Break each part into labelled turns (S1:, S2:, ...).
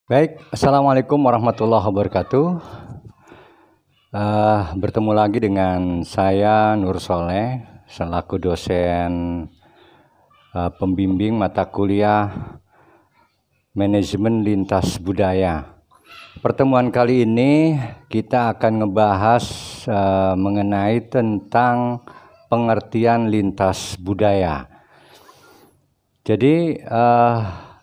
S1: Baik, Assalamualaikum warahmatullahi wabarakatuh. Bertemu lagi dengan saya Nur Soleh selaku dosen pembimbing mata kuliah Manajemen Lintas Budaya. Pertemuan kali ini kita akan ngebahas mengenai tentang pengertian lintas budaya. Jadi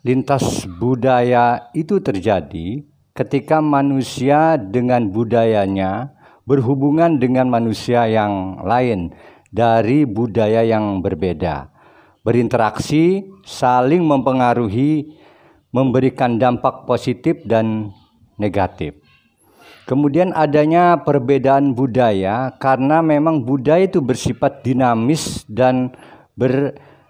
S1: lintas budaya itu terjadi ketika manusia dengan budayanya berhubungan dengan manusia yang lain dari budaya yang berbeda, berinteraksi, saling mempengaruhi, memberikan dampak positif dan negatif. Kemudian adanya perbedaan budaya karena memang budaya itu bersifat dinamis dan berevolusi.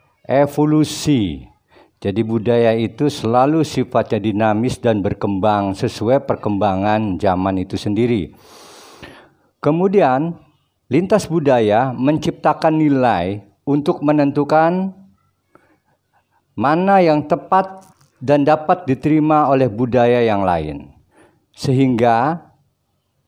S1: Jadi budaya itu selalu sifatnya dinamis dan berkembang sesuai perkembangan zaman itu sendiri. Kemudian lintas budaya menciptakan nilai untuk menentukan mana yang tepat dan dapat diterima oleh budaya yang lain. Sehingga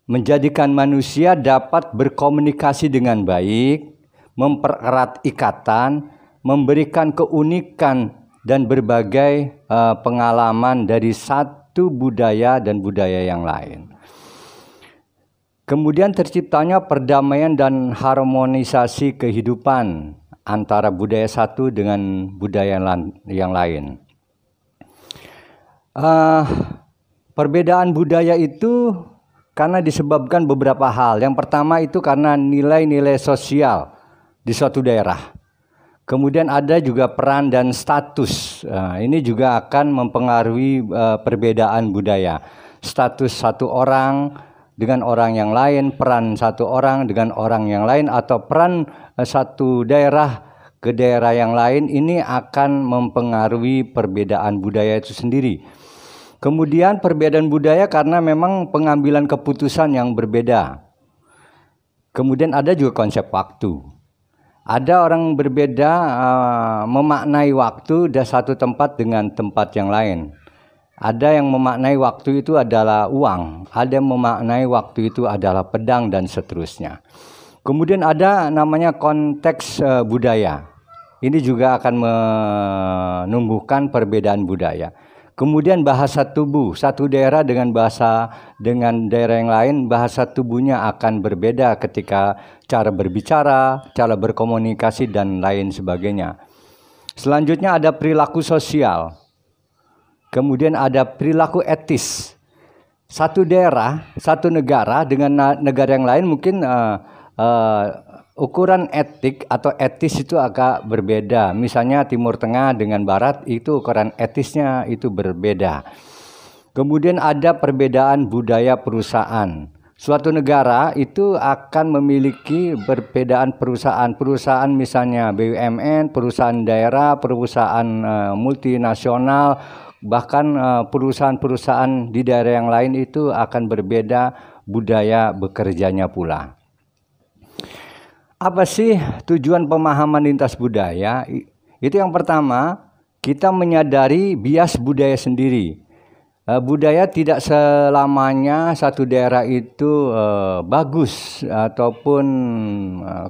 S1: menjadikan manusia dapat berkomunikasi dengan baik, mempererat ikatan, memberikan keunikan dan berbagai pengalaman dari satu budaya dan budaya yang lain. Kemudian terciptanya perdamaian dan harmonisasi kehidupan antara budaya satu dengan budaya yang lain. Perbedaan budaya itu karena disebabkan beberapa hal. Yang pertama itu karena nilai-nilai sosial di suatu daerah. Kemudian ada juga peran dan status. Ini juga akan mempengaruhi perbedaan budaya. Status satu orang dengan orang yang lain, peran satu orang dengan orang yang lain, atau peran satu daerah ke daerah yang lain, ini akan mempengaruhi perbedaan budaya itu sendiri. Kemudian perbedaan budaya karena memang pengambilan keputusan yang berbeda. Kemudian ada juga konsep waktu. Ada orang berbeda memaknai waktu dari satu tempat dengan tempat yang lain. Ada yang memaknai waktu itu adalah uang, ada yang memaknai waktu itu adalah pedang dan seterusnya. Kemudian ada namanya konteks budaya. Ini juga akan menumbuhkan perbedaan budaya. Kemudian bahasa tubuh, satu daerah dengan daerah yang lain, bahasa tubuhnya akan berbeda ketika cara berbicara, cara berkomunikasi dan lain sebagainya. Selanjutnya ada perilaku sosial. Kemudian ada perilaku etis. Satu daerah, satu negara dengan negara yang lain mungkin ukuran etik atau etis itu agak berbeda. Misalnya Timur Tengah dengan Barat itu ukuran etisnya itu berbeda. Kemudian ada perbedaan budaya perusahaan. Suatu negara itu akan memiliki perbedaan perusahaan misalnya BUMN, perusahaan daerah, perusahaan multinasional, bahkan perusahaan-perusahaan di daerah yang lain itu akan berbeda budaya bekerjanya pula. Apa sih tujuan pemahaman lintas budaya? Itu yang pertama, kita menyadari bias budaya sendiri. Budaya tidak selamanya satu daerah itu bagus ataupun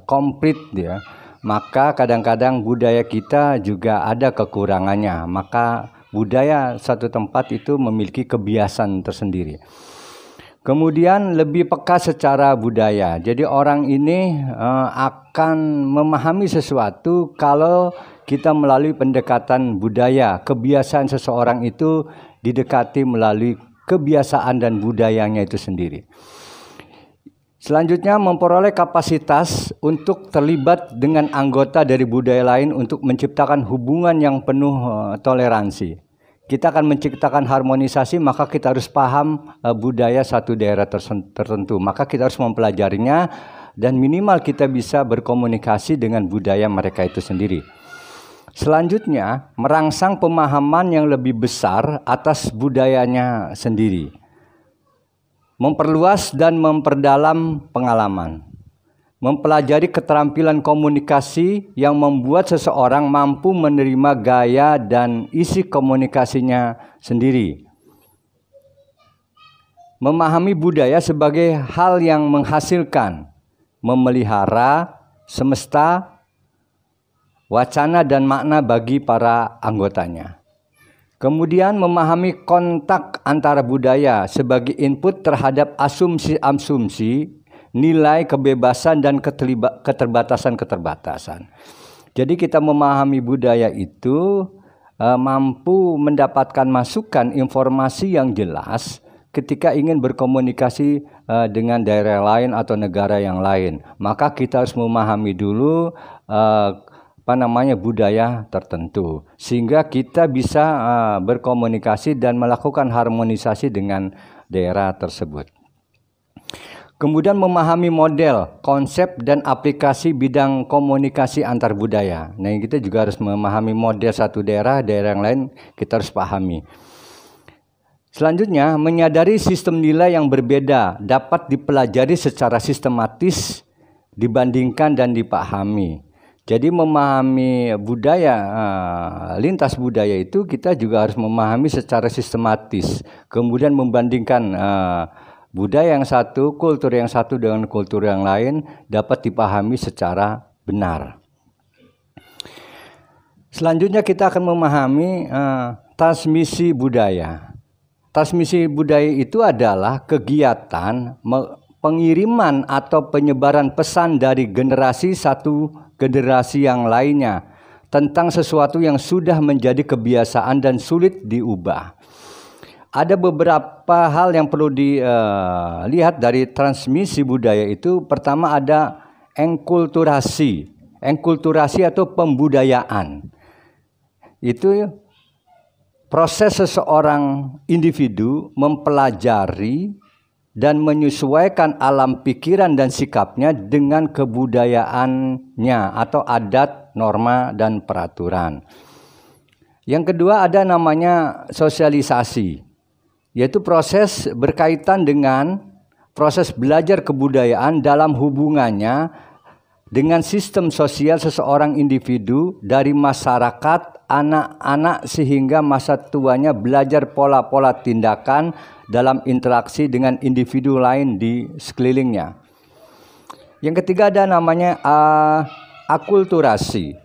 S1: komplit ya. Maka kadang-kadang budaya kita juga ada kekurangannya. Maka budaya satu tempat itu memiliki kebiasaan tersendiri. Kemudian lebih peka secara budaya. Jadi orang ini akan memahami sesuatu kalau kita melalui pendekatan budaya. Kebiasaan seseorang itu didekati melalui kebiasaan dan budayanya itu sendiri. Selanjutnya memperoleh kapasitas untuk terlibat dengan anggota dari budaya lain untuk menciptakan hubungan yang penuh toleransi. Kita akan menciptakan harmonisasi, maka kita harus paham budaya satu daerah tertentu. Maka kita harus mempelajarinya dan minimal kita bisa berkomunikasi dengan budaya mereka itu sendiri. Selanjutnya, merangsang pemahaman yang lebih besar atas budayanya sendiri. Memperluas dan memperdalam pengalaman. Mempelajari keterampilan komunikasi yang membuat seseorang mampu menerima gaya dan isi komunikasinya sendiri. memahami budaya sebagai hal yang menghasilkan, memelihara semesta, wacana dan makna bagi para anggotanya. Kemudian memahami kontak antara budaya sebagai input terhadap asumsi-asumsi, nilai kebebasan dan keterbatasan-keterbatasan. Jadi kita memahami budaya itu mampu mendapatkan masukan informasi yang jelas ketika ingin berkomunikasi dengan daerah lain atau negara yang lain. Maka kita harus memahami dulu budaya tertentu, sehingga kita bisa berkomunikasi dan melakukan harmonisasi dengan daerah tersebut. Kemudian memahami model, konsep, dan aplikasi bidang komunikasi antar budaya. Nah, kita juga harus memahami model satu daerah yang lain kita harus pahami. Selanjutnya, menyadari sistem nilai yang berbeda dapat dipelajari secara sistematis, dibandingkan dan dipahami. Jadi memahami budaya, lintas budaya itu kita juga harus memahami secara sistematis. Kemudian membandingkan budaya yang satu, kultur yang satu dengan kultur yang lain dapat dipahami secara benar. Selanjutnya kita akan memahami transmisi budaya. Transmisi budaya itu adalah kegiatan pengiriman atau penyebaran pesan dari generasi satu generasi yang lainnya tentang sesuatu yang sudah menjadi kebiasaan dan sulit diubah. Ada beberapa hal yang perlu dilihat dari transmisi budaya itu. Pertama ada enkulturasi. Enkulturasi atau pembudayaan. Itu proses seseorang individu mempelajari dan menyesuaikan alam pikiran dan sikapnya dengan kebudayaannya atau adat, norma, dan peraturan. Yang kedua ada namanya sosialisasi, yaitu proses berkaitan dengan proses belajar kebudayaan dalam hubungannya dengan sistem sosial seseorang individu dari masyarakat, anak-anak sehingga masa tuanya belajar pola-pola tindakan dalam interaksi dengan individu lain di sekelilingnya. Yang ketiga ada namanya akulturasi.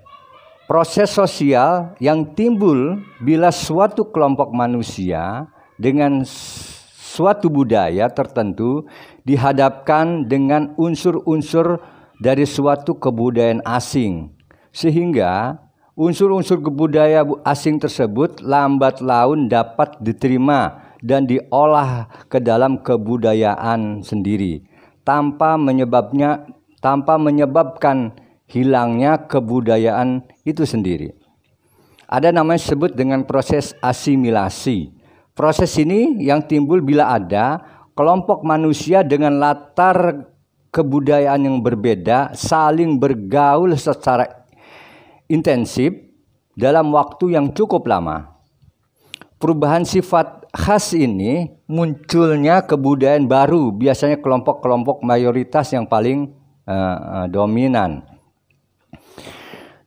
S1: Proses sosial yang timbul bila suatu kelompok manusia dengan suatu budaya tertentu dihadapkan dengan unsur-unsur dari suatu kebudayaan asing. Sehingga unsur-unsur kebudayaan asing tersebut lambat laun dapat diterima dan diolah ke dalam kebudayaan sendiri tanpa menyebabkan hilangnya kebudayaan itu sendiri. Ada namanya disebut dengan proses asimilasi. Proses ini yang timbul bila ada kelompok manusia dengan latar kebudayaan yang berbeda saling bergaul secara intensif dalam waktu yang cukup lama. Perubahan sifat khas ini munculnya kebudayaan baru, biasanya kelompok-kelompok mayoritas yang paling dominan.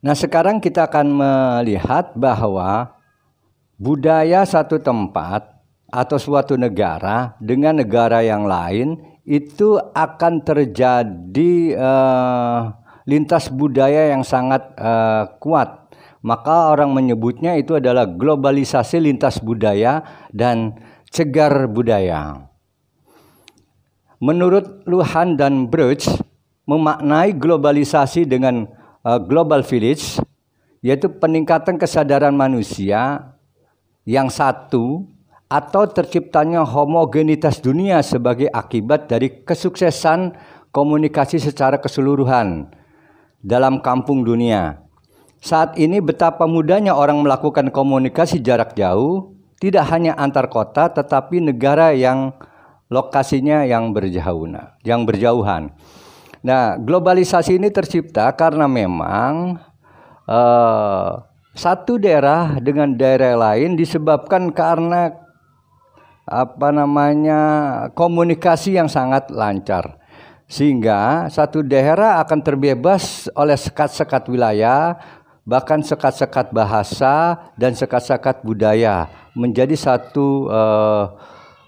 S1: Nah, sekarang kita akan melihat bahwa budaya satu tempat atau suatu negara dengan negara yang lain itu akan terjadi lintas budaya yang sangat kuat. Maka orang menyebutnya itu adalah globalisasi lintas budaya dan cegar budaya. Menurut Luhan dan Bruch memaknai globalisasi dengan global village, yaitu peningkatan kesadaran manusia yang satu atau terciptanya homogenitas dunia sebagai akibat dari kesuksesan komunikasi secara keseluruhan dalam kampung dunia. Saat ini betapa mudahnya orang melakukan komunikasi jarak jauh, tidak hanya antar kota tetapi negara yang lokasinya yang berjauhan. Nah, globalisasi ini tercipta karena memang satu daerah dengan daerah lain disebabkan karena komunikasi yang sangat lancar. Sehingga satu daerah akan terbebas oleh sekat-sekat wilayah, bahkan sekat-sekat bahasa dan sekat-sekat budaya, menjadi satu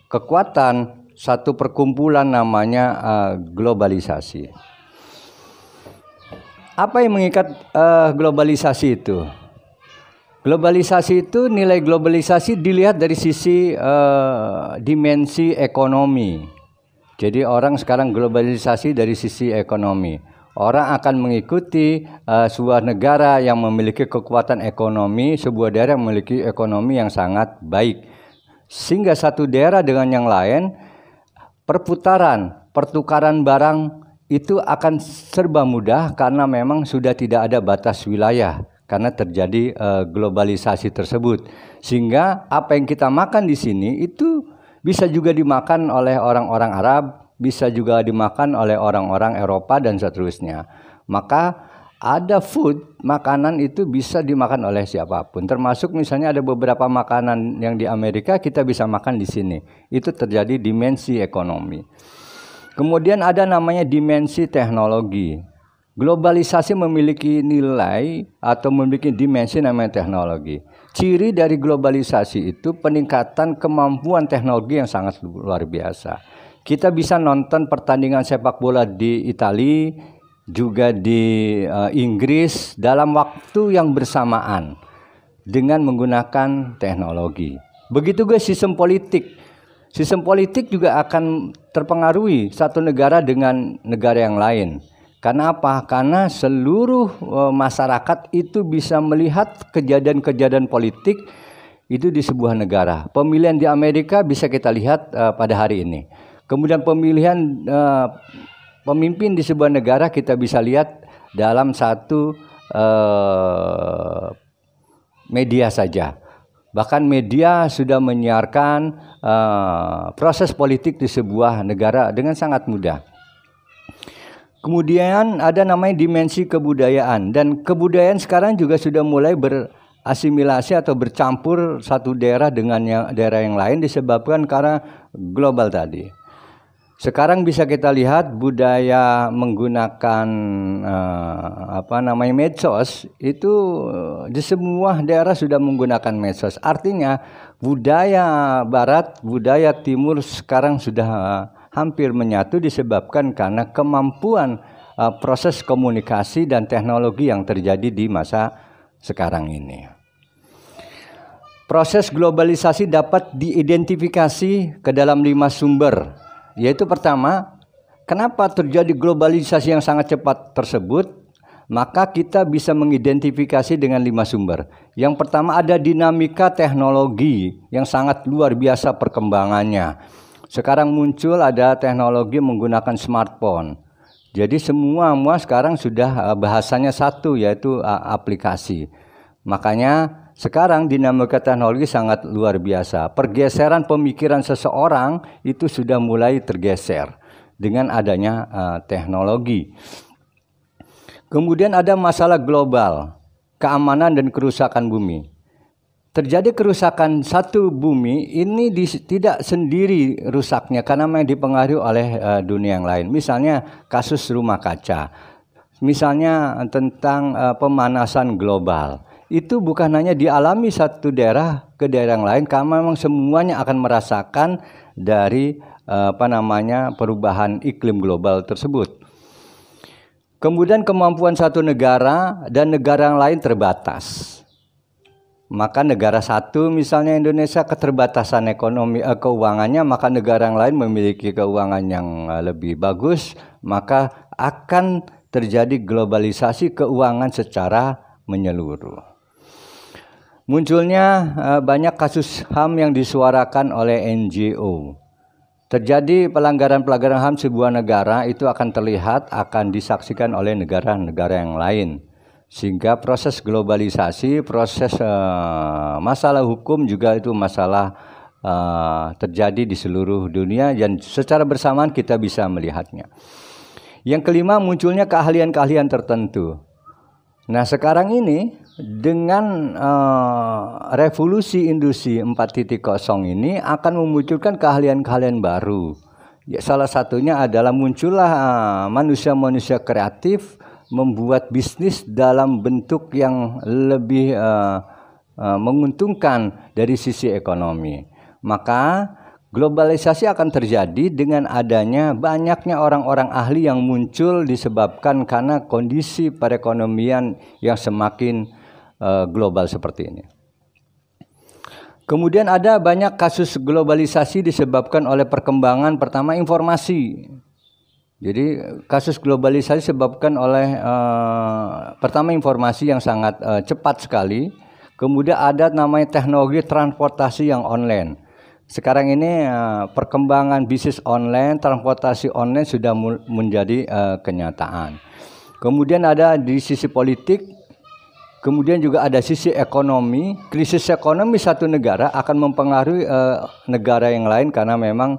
S1: kekuatan satu perkumpulan namanya globalisasi. Apa yang mengikat globalisasi itu? Globalisasi itu, nilai globalisasi dilihat dari sisi dimensi ekonomi. Jadi orang sekarang globalisasi dari sisi ekonomi. Orang akan mengikuti sebuah negara yang memiliki kekuatan ekonomi, sebuah daerah yang memiliki ekonomi yang sangat baik. Sehingga satu daerah dengan yang lain, pertukaran barang itu akan serba mudah karena memang sudah tidak ada batas wilayah karena terjadi globalisasi tersebut. Sehingga apa yang kita makan di sini itu bisa juga dimakan oleh orang-orang Arab, bisa juga dimakan oleh orang-orang Eropa dan seterusnya. Maka ada makanan itu bisa dimakan oleh siapapun. Termasuk misalnya ada beberapa makanan yang di Amerika kita bisa makan di sini. Itu terjadi dimensi ekonomi. Kemudian ada namanya dimensi teknologi. Globalisasi memiliki nilai atau memiliki dimensi namanya teknologi. Ciri dari globalisasi itu peningkatan kemampuan teknologi yang sangat luar biasa. Kita bisa nonton pertandingan sepak bola di Italia, juga di Inggris dalam waktu yang bersamaan dengan menggunakan teknologi. Begitu juga sistem politik. Sistem politik juga akan terpengaruhi satu negara dengan negara yang lain. Karena apa? Karena seluruh masyarakat itu bisa melihat kejadian-kejadian politik itu di sebuah negara. Pemilihan di Amerika bisa kita lihat pada hari ini. Kemudian pemilihan pemimpin di sebuah negara kita bisa lihat dalam satu media saja. Bahkan media sudah menyiarkan proses politik di sebuah negara dengan sangat mudah. Kemudian ada namanya dimensi kebudayaan. Dan kebudayaan sekarang juga sudah mulai berasimilasi atau bercampur satu daerah dengan daerah yang lain disebabkan karena global tadi. Sekarang bisa kita lihat budaya menggunakan medsos itu di semua daerah sudah menggunakan medsos. Artinya budaya barat, budaya timur sekarang sudah hampir menyatu disebabkan karena kemampuan proses komunikasi dan teknologi yang terjadi di masa sekarang ini. Proses globalisasi dapat diidentifikasi ke dalam 5 sumber. Yaitu pertama, kenapa terjadi globalisasi yang sangat cepat tersebut? Maka kita bisa mengidentifikasi dengan 5 sumber. Yang pertama ada dinamika teknologi yang sangat luar biasa perkembangannya. Sekarang muncul ada teknologi menggunakan smartphone. Jadi semua sekarang sudah bahasanya satu, yaitu aplikasi. Makanya sekarang dinamika teknologi sangat luar biasa. Pergeseran pemikiran seseorang itu sudah mulai tergeser dengan adanya teknologi. Kemudian ada masalah global, keamanan dan kerusakan bumi. Terjadi kerusakan satu bumi ini tidak sendiri rusaknya karena memang dipengaruhi oleh dunia yang lain. Misalnya kasus rumah kaca. Misalnya tentang pemanasan global. Itu bukan hanya dialami satu daerah ke daerah yang lain, karena memang semuanya akan merasakan dari perubahan iklim global tersebut. Kemudian kemampuan satu negara dan negara yang lain terbatas. Maka negara satu misalnya Indonesia keterbatasan ekonomi keuangannya, maka negara yang lain memiliki keuangan yang lebih bagus, maka akan terjadi globalisasi keuangan secara menyeluruh. Munculnya banyak kasus HAM yang disuarakan oleh NGO. Terjadi pelanggaran-pelanggaran HAM sebuah negara itu akan terlihat, akan disaksikan oleh negara-negara yang lain. Sehingga proses globalisasi, proses masalah hukum juga itu masalah terjadi di seluruh dunia dan secara bersamaan kita bisa melihatnya. Yang kelima, munculnya keahlian-keahlian tertentu. Nah sekarang ini dengan revolusi industri 4.0 ini akan memunculkan keahlian-keahlian baru. Ya, salah satunya adalah muncullah manusia-manusia kreatif membuat bisnis dalam bentuk yang lebih menguntungkan dari sisi ekonomi. Maka Globalisasi akan terjadi dengan adanya banyaknya orang-orang ahli yang muncul disebabkan karena kondisi perekonomian yang semakin global seperti ini. Kemudian ada banyak kasus globalisasi disebabkan oleh perkembangan pertama informasi. Jadi kasus globalisasi disebabkan oleh pertama informasi yang sangat cepat sekali. Kemudian ada namanya teknologi transportasi yang online. Sekarang ini perkembangan bisnis online, transportasi online sudah menjadi kenyataan. Kemudian ada di sisi politik, kemudian juga ada sisi ekonomi. Krisis ekonomi satu negara akan mempengaruhi negara yang lain karena memang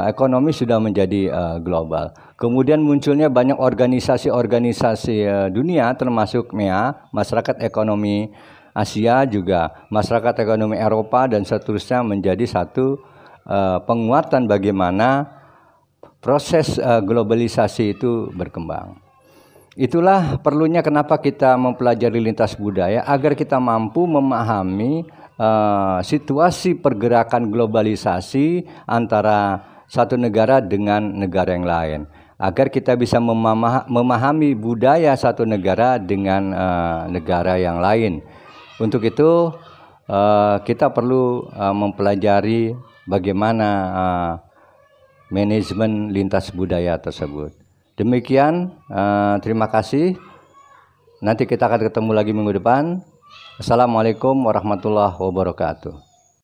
S1: ekonomi sudah menjadi global. Kemudian munculnya banyak organisasi-organisasi dunia termasuk MEA, Masyarakat Ekonomi Asia, juga masyarakat ekonomi Eropa dan seterusnya, menjadi satu penguatan bagaimana proses globalisasi itu berkembang. Itulah perlunya kenapa kita mempelajari lintas budaya, agar kita mampu memahami situasi pergerakan globalisasi antara satu negara dengan negara yang lain, agar kita bisa memahami budaya satu negara dengan negara yang lain. Untuk itu kita perlu mempelajari bagaimana manajemen lintas budaya tersebut. Demikian, terima kasih. Nanti kita akan ketemu lagi minggu depan. Assalamualaikum warahmatullahi wabarakatuh.